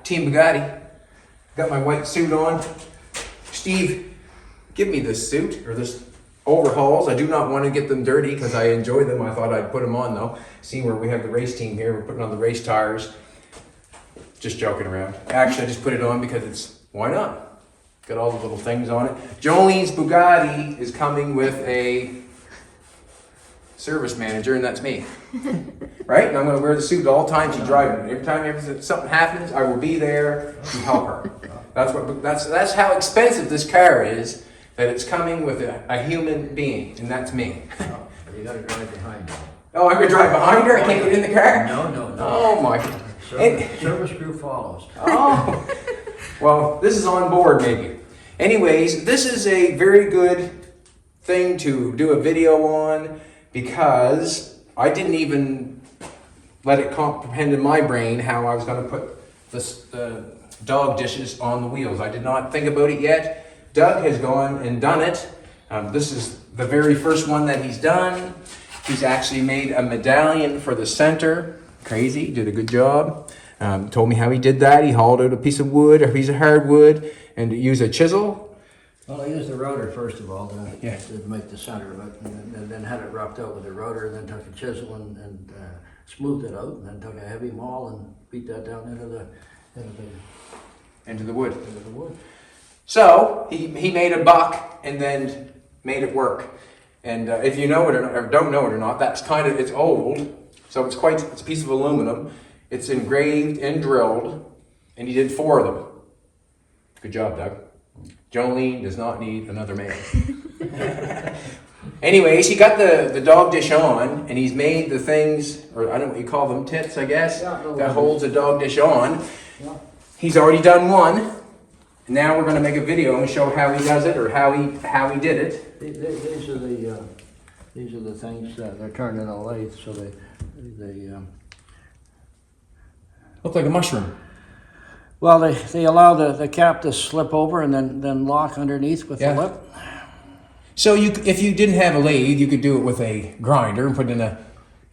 Team Bugatti. Got my white suit on. Steve, give me this suit, or this overhauls. I do not want to get them dirty because I enjoy them. I thought I'd put them on though. See where we have the race team here. We're putting on the race tires. Just joking around. Actually, I just put it on because it's, why not? Got all the little things on it. Jolene's Bugatti is coming with a service manager, and that's me. Right? And I'm going to wear the suit all the time she's driving. Every time something happens, I will be there to help her. That's how expensive this car is, that it's coming with a human being, and that's me. You got to drive behind her. Oh, I'm going to drive behind her? I can't get in the car? No. Oh, my. Service crew follows. Oh. Well, this is on board, maybe. Anyways, this is a very good thing to do a video on, because I didn't even let it comprehend in my brain how I was going to put the dog dishes on the wheels. I did not think about it yet. Doug has gone and done it. This is the very first one that he's done. He's actually made a medallion for the center. Crazy, did a good job. Told me how he did that. He hauled out a piece of wood, a piece of hardwood, and used a chisel. Well, I used the router first of all to make the center of it, and then had it roughed out with the router, and then took a chisel and smoothed it out, and then took a heavy maul and beat that down into the wood. So he made a buck and then made it work. And if you know it or don't know it or not, that's it's old, so it's a piece of aluminum. It's engraved and drilled, and he did 4 of them. Good job, Doug. Jolene does not need another man. Anyways, he got the dog dish on, and he's made the things, or I don't know what you call them, tits, I guess, that holds a dog dish on. Yeah. He's already done one. Now we're going to make a video and show how he does it, or how he did it. These are the things that they're turned in a lathe, so they look like a mushroom. well, they allow the cap to slip over and then lock underneath with the lip. So if you didn't have a lathe, you could do it with a grinder and put in a,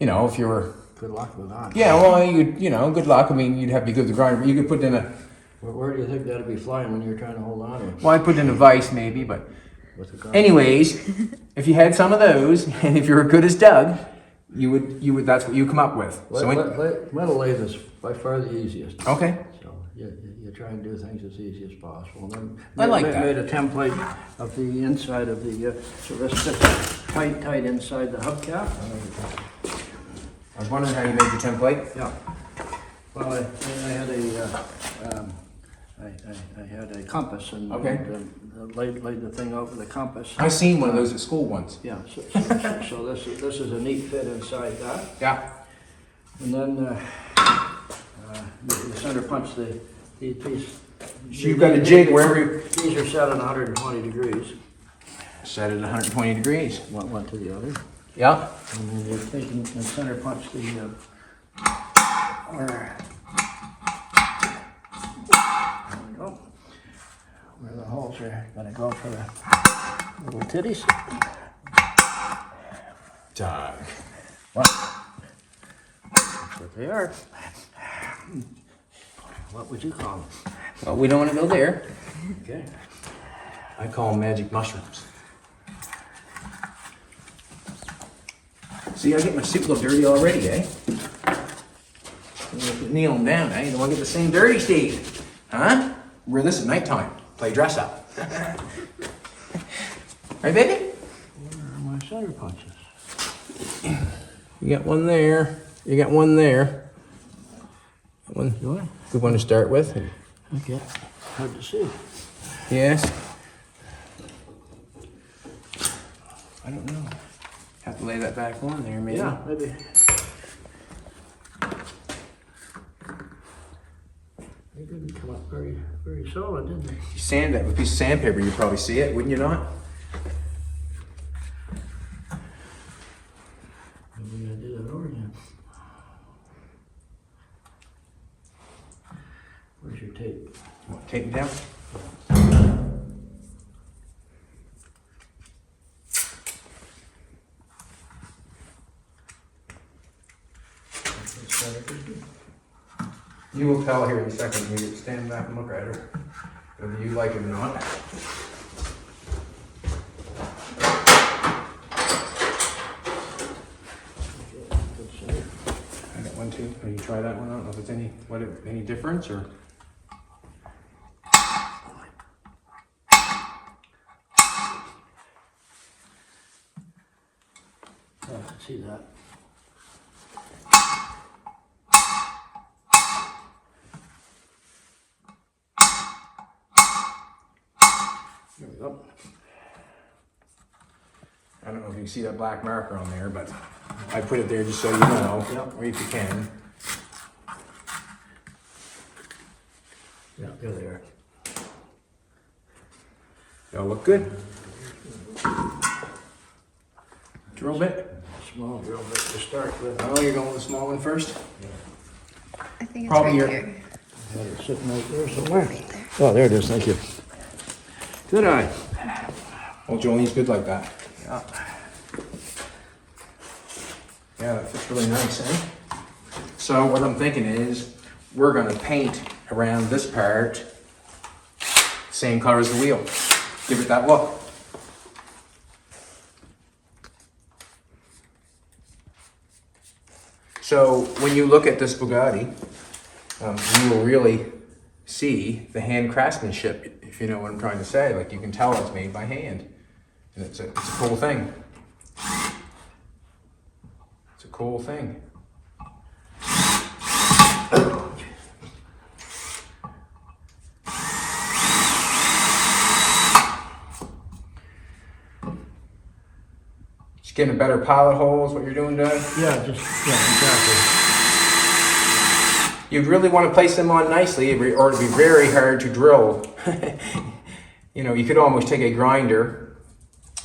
if you were. Good luck with that. Yeah, well, good luck. I mean, you'd have to be good with the grinder, but you could put in a. Where do you think that'd be flying when you're trying to hold on to it? Well, I'd put in a vise maybe, but. With the grinder? Anyways, if you had some of those, and if you were good as Doug, you would. That's what you come up with. Metal lathe is by far the easiest. Okay. So you try and do things as easy as possible. And then I like that. Made a template of the inside of the so this fits tight inside the hubcap. I was wondering how you made the template. Yeah. Well, I had a compass and laid the thing out with a compass. I seen one of those at school once. Yeah. So this is a neat fit inside that. Yeah. And then you center punch the piece. So you've got a jig wherever. These are set at 120 degrees. Set it at 120 degrees. One to the other. Yeah. And then you take and center punch the there we go. Where the holes are gonna go for the little titties. Doug. What? That's what they are. What would you call them? Well, we don't want to go there. Okay. I call them magic mushrooms. See, I get my suit a little dirty already, eh? Kneel them down, eh? You don't want to get the same dirty, Steve. Huh? Wear this at nighttime. Play dress up. Right, baby? Where are my center punches? You got one there. You got one there. That one. Do I? Good one to start with. Okay. Hard to see. Yes. I don't know. Have to lay that back on there, maybe. Yeah, maybe. They didn't come up very solid, didn't they? You sand that with a piece of sandpaper, you'd probably see it, wouldn't you not? Maybe I did it over again. Where's your tape? What, tape it down? You will tell here in a second when you stand back and look at her, whether you like it or not. I got one too. Can you try that one? I don't know if it's any difference or. Oh, I can see that. There we go. I don't know if you can see that black marker on there, but I put it there just so you know, Yep. or if you can. Yeah, there they are. They'll look good. Drill bit. Small drill bit to start with. Oh, you're going with the small one first? I think it's Probably right your- here. I had it sitting right there somewhere. Oh, there it is, thank you. Good eye. Well, Jolene's good like that. Yeah. Yeah, that fits really nice, eh? So what I'm thinking is, we're gonna paint around this part, same color as the wheel. Give it that look. So when you look at this Bugatti, you will really see the hand craftsmanship, if you know what I'm trying to say. Like, you can tell it's made by hand. And it's a cool thing. It's a cool thing. Just getting a better pilot hole is what you're doing, Doug? Yeah, exactly. You'd really want to place them on nicely, or it'd be very hard to drill. You know, you could almost take a grinder.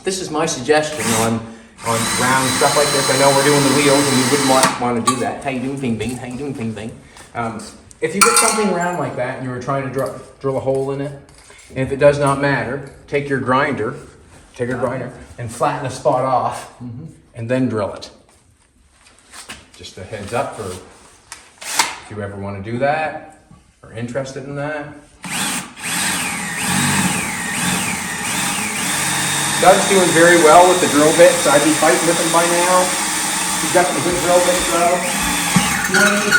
This is my suggestion on round stuff like this. I know we're doing the wheels and you wouldn't want to do that. How you doing, Bing Bing? How you doing, Bing Bing? If you get something round like that and you were trying to drill a hole in it, and if it does not matter, take your grinder, and flatten a spot off, and then drill it. Just a heads up for if you ever want to do that, or interested in that. Doug's doing very well with the drill bits. I'd be fighting with him by now. He's got some good drill bits though. You want any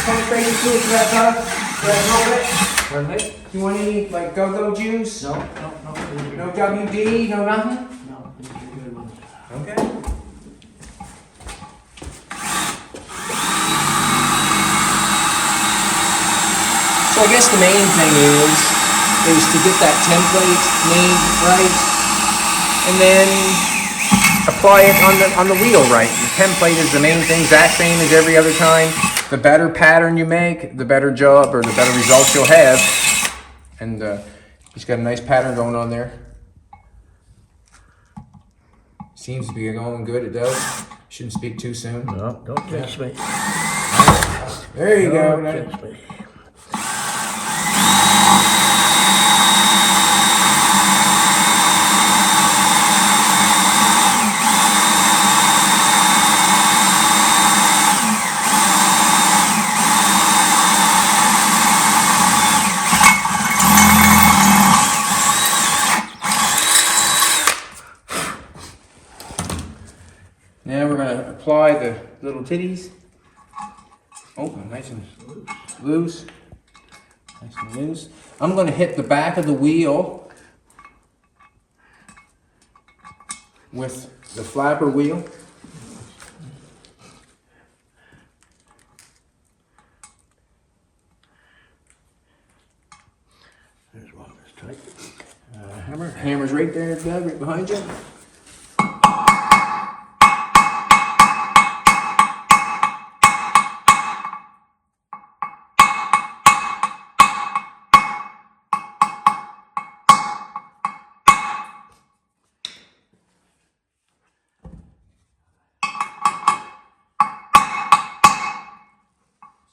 penetration tools for that, Doug? For that drill bit? Pardon me? You want any, like, go-go juice? No. No WD, no nothing? No, these are good ones. Okay. So I guess the main thing is to get that template made right, and then apply it on the wheel right. The template is the main thing, exact same as every other time. The better pattern you make, the better job or the better results you'll have. And he's got a nice pattern going on there. Seems to be going good, it does. Shouldn't speak too soon. No, don't touch me. There you go. Don't touch me. Now we're going to apply the little titties. Oh, nice and loose. Nice and loose. I'm going to hit the back of the wheel with the flapper wheel. There's one that's tight. Hammer. Hammer's right there, Doug, right behind you.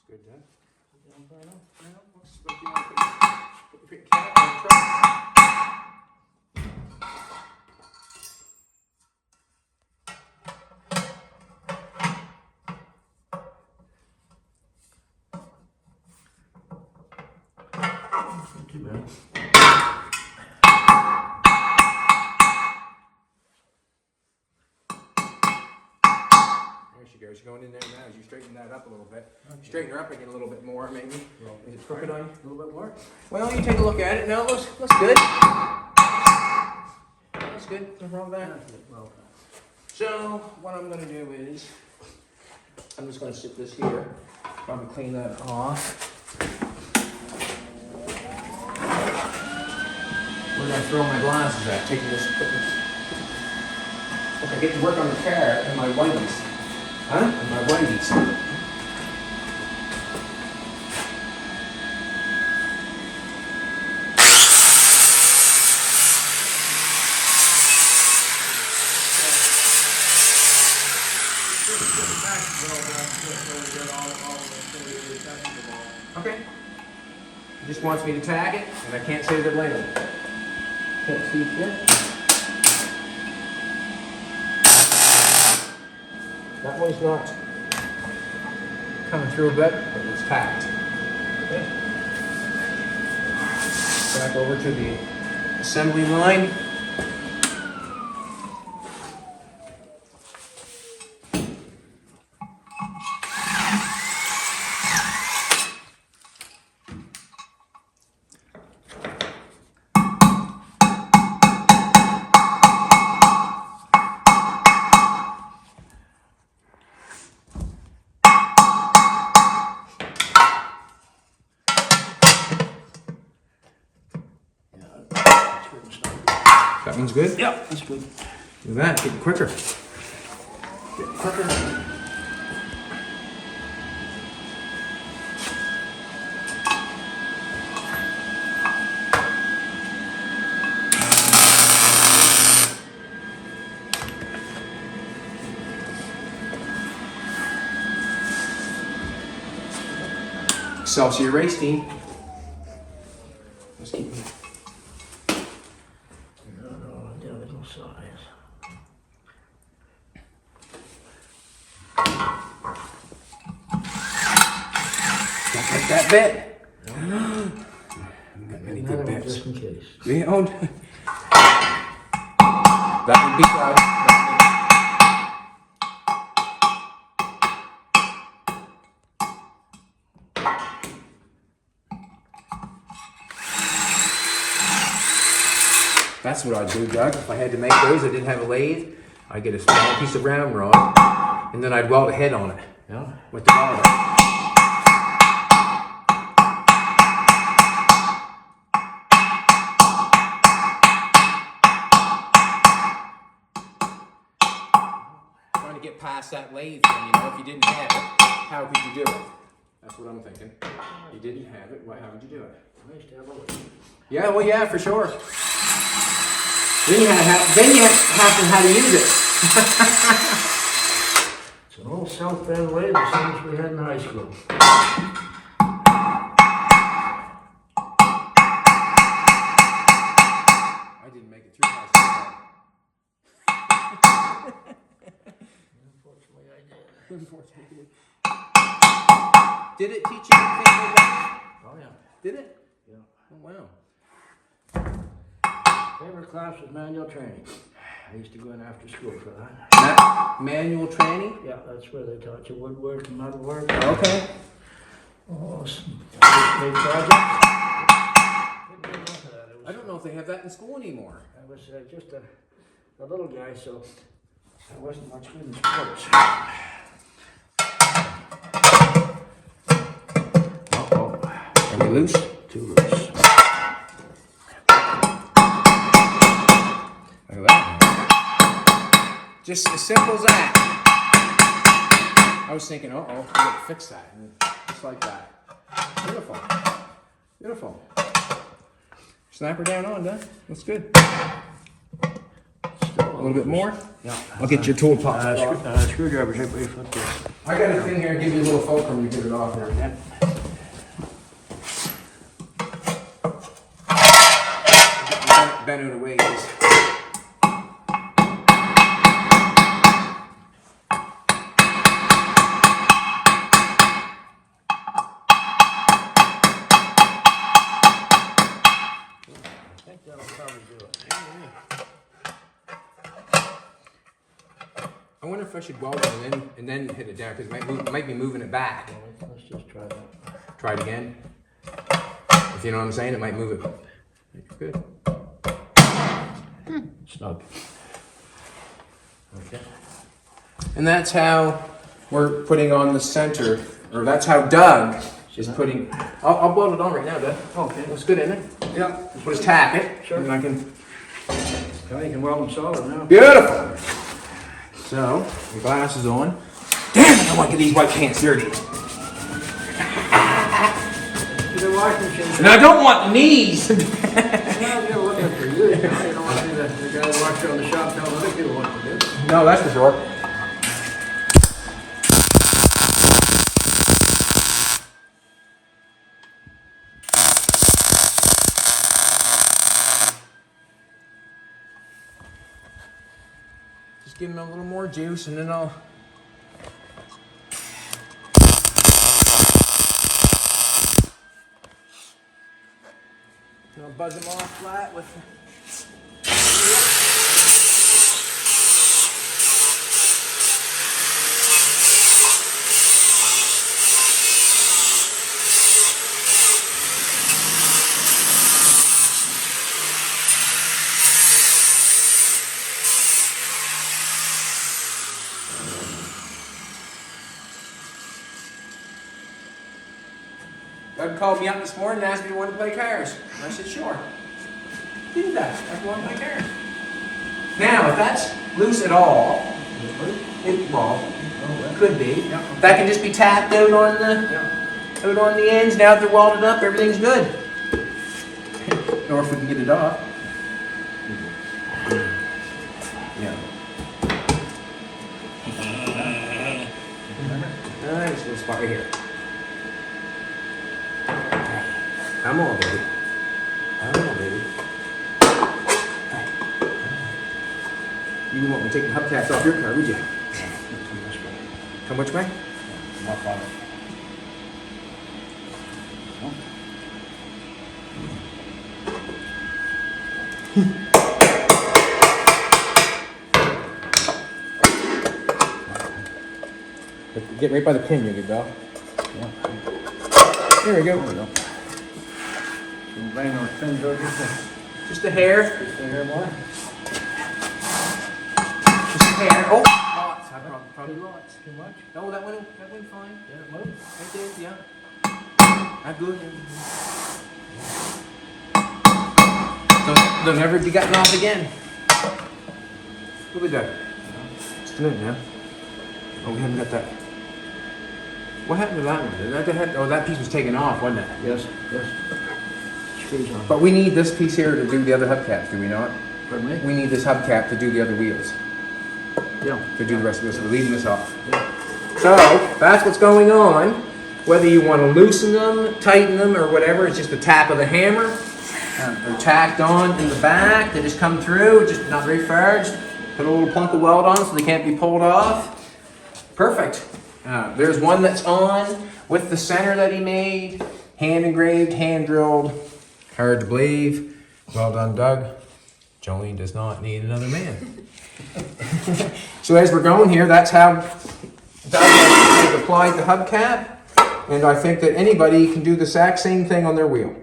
Good, Doug. Not too bad. There she goes. She's going in there now. As you straighten that up a little bit. Straighten her up again a little bit more, maybe. Is it crooked on you? A little bit more? Well, you take a look at it. No, it looks good. Looks good. Nothing wrong with that. Well, So, what I'm going to do is, I'm just going to sit this here. Probably clean that off. Where did I throw my glasses at? Taking this. Look, I get to work on the car and my whiteys. Huh? And my whiteys. Okay. He just wants me to tag it, and I can't save it later. Can't see it yet. That one's not coming through a bit, but it's tagged. Okay. Back over to the assembly line. That one's good? yeah, that's good. Look at that, getting quicker. Getting quicker. Excelsior race team. Let's keep No, identical size. Don't take that bit. Got many good Another one bits. just in case. We owned. That would be proud. That's what I'd do, Doug. If I had to make those, I didn't have a lathe, I'd get a small piece of round rod, and then I'd weld a head on it Yeah. with the welder. Trying to get past that lathe thing, if you didn't have it, how could you do it? That's what I'm thinking. You didn't have it, how would you do it? Nice to have a look. Yeah, well, yeah, for sure. Then you have to know how to use it. It's an old South Bend way, the same as we had in high school. I didn't make it through high school. Unfortunately, I did. Unfortunately. Did it teach you anything about life? Oh, yeah. Did it? Yeah. Oh, wow. Favorite class was manual training. I used to go in after school for that. Manual training? Yeah, that's where they taught you woodwork and metalwork. Okay. Oh, some big projects. Didn't do enough of that. It was, I don't know if they have that in school anymore. I was just a little guy, so I wasn't much good in sports. Uh-oh. Are we loose? Too loose. Look at that. Just as simple as that. I was thinking, uh-oh, we gotta fix that. And just like that. Beautiful. Beautiful. Snap her down on, Doug. That's good. Still A little bit more? Yeah. I'll get your tool pop. Screwdriver's right by your foot there. I got a thing here, give you a little fulcrum to get it off there. Yeah. Bend it away. do it. I wonder if I should weld it and then hit it down because it might be moving it back. Well, let's just try that. Try it again. If you know what I'm saying, it might move it. Good. Snug. Okay. And that's how we're putting on the center, or that's how Doug is putting. I'll weld it on right now, Doug. Okay. Looks good, isn't it? Yeah. We'll just tack it. Sure. And I can. Now you can weld them solid now. Beautiful. So the glass is on. Damn it! I want to get these white pants dirty. To the washing machine. And I don't want the knees. Well, you're looking for you. You don't want to be the guy who walks around the shop telling other people what to do. No, that's for sure. Just give him a little more juice and then I'll... I'll buzz them off flat with... Doug called me up this morning and asked me if I wanted to play cars. And I said, sure. Didn't Doug? I want to play cars. Now, if that's loose at all, it could be. Yeah. That can just be tapped out on the ends. Now that they're welded up, everything's good. Or if we can get it off. Yeah. Alright, just a little spot right here. Come on, baby. Come on, baby. You wouldn't want me taking hubcaps off your car, would you? Come this way. Come which way? Not far. Get right by the pin, you good dog. Yeah. There we go. There we go. So we'll bang those pins over Just a hair. just a hair more. Just a hair. Oh! Lots. Probably lots. Too much? No, that went fine. Yeah, it moved. Right there, yeah. Not good. They'll never be gotten off again. What we got? Just a minute now. Oh, we haven't got that. What happened to that one? That piece was taken off, wasn't it? Yes, yes. Screws on. But we need this piece here to do the other hubcaps, do we not? Pardon me? We need this hubcap to do the other wheels, Yeah. to do the rest of this. We're leaving this off. Yeah. So, that's what's going on. Whether you want to loosen them, tighten them, or whatever, it's just a tap of the hammer. They're tacked on in the back. They just come through, just not very far. Just put a little plunk of weld on so they can't be pulled off. Perfect. There's one that's on with the center that he made. Hand engraved, hand drilled. Hard to believe. Well done, Doug. Jolene does not need another man. So as we're going here, that's how Doug has applied the hubcap. And I think that anybody can do the exact same thing on their wheel.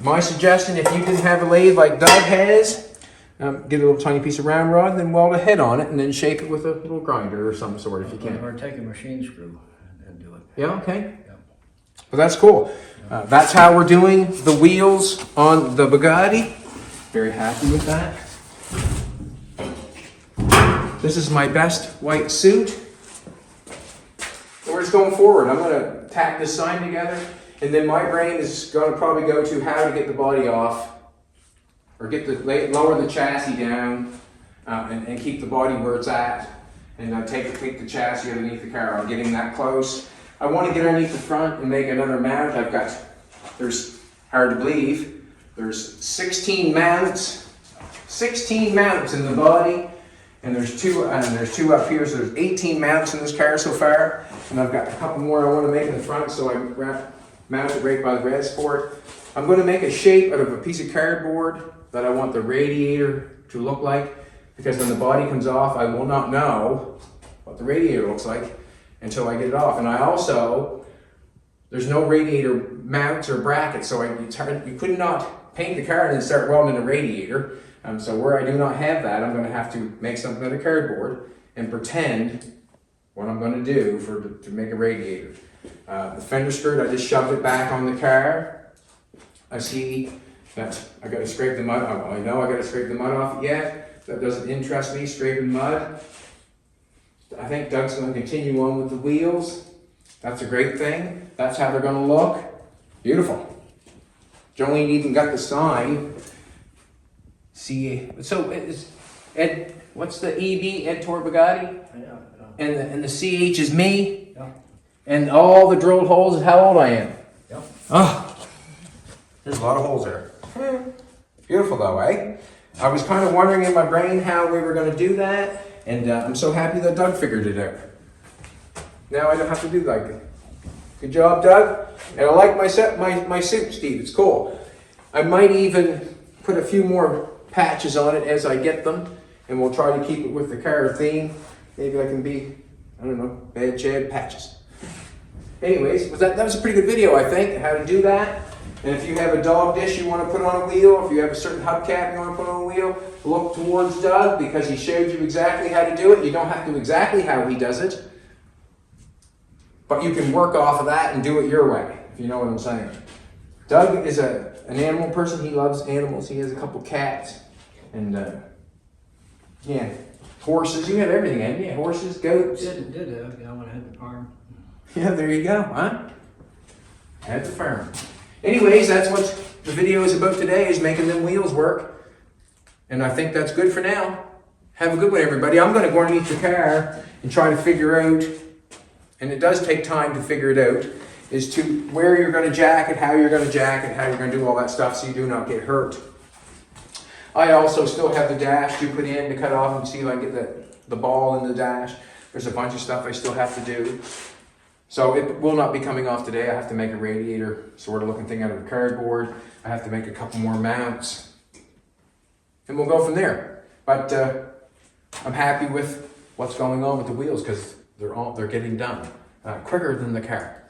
My suggestion, if you didn't have a lathe like Doug has, get a little tiny piece of round rod, then weld a head on it, and then shape it with a little grinder or some sort if you can. Or take a machine screw and do it. Yeah, okay. Yeah. Well, that's cool. That's how we're doing the wheels on the Bugatti. Very happy with that. This is my best white suit. And we're just going forward. I'm going to tack this sign together, and then my brain is going to probably go to how to get the body off, or lower the chassis down, and keep the body where it's at, and take the chassis underneath the car. I'm getting that close. I want to get underneath the front and make another mount. There's hard to believe, there's 16 mounts in the body, and there's two up here, so there's 18 mounts in this car so far, and I've got a couple more I want to make in the front, so I wrap mount it right by the reservoir. I'm going to make a shape out of a piece of cardboard that I want the radiator to look like, because when the body comes off, I will not know what the radiator looks like until I get it off. And I also, there's no radiator mounts or brackets, so you could not paint the car and then start welding a radiator. So where I do not have that, I'm going to have to make something out of cardboard and pretend what I'm going to do to make a radiator. The fender skirt, I just shoved it back on the car. I see that I got to scrape the mud. I know I got to scrape the mud off it yet. That doesn't interest me, scraping mud. I think Doug's going to continue on with the wheels. That's a great thing. That's how they're going to look. Beautiful. Jolene even got the sign. See, so is Ed, what's the EB? Ed Tor Bugatti? Yeah. And the CH is me? Yeah. And all the drilled holes is how old I am? Yep. Oh, there's a lot of holes there. Beautiful though, eh? I was kind of wondering in my brain how we were going to do that, and I'm so happy that Doug figured it out. Now I don't have to do that. Good job, Doug. And I like my suit, Steve. It's cool. I might even put a few more patches on it as I get them, and we'll try to keep it with the car theme. Maybe I can be, I don't know, Bad Chad Patches. Anyways, that was a pretty good video, I think, how to do that. And if you have a dog dish you want to put on a wheel, if you have a certain hubcap you want to put on a wheel, look towards Doug, because he showed you exactly how to do it. You don't have to do exactly how he does it, but you can work off of that and do it your way, if you know what I'm saying. Doug is an animal person. He loves animals. He has a couple cats and yeah, horses. You have everything, haven't you? Horses, goats. Did have, yeah, when I had the farm. Yeah, there you go, huh? At the farm. Anyways, that's what the video is about today, is making them wheels work. And I think that's good for now. Have a good one, everybody. I'm going to go underneath the car and try to figure out, and it does take time to figure it out, is to where you're going to jack it, how you're going to jack it, how you're going to do all that stuff so you do not get hurt. I also still have the dash to put in to cut off and see if I can get the ball in the dash. There's a bunch of stuff I still have to do. So it will not be coming off today. I have to make a radiator sort of looking thing out of the cardboard. I have to make a couple more mounts. And we'll go from there. But I'm happy with what's going on with the wheels, because they're getting done quicker than the car.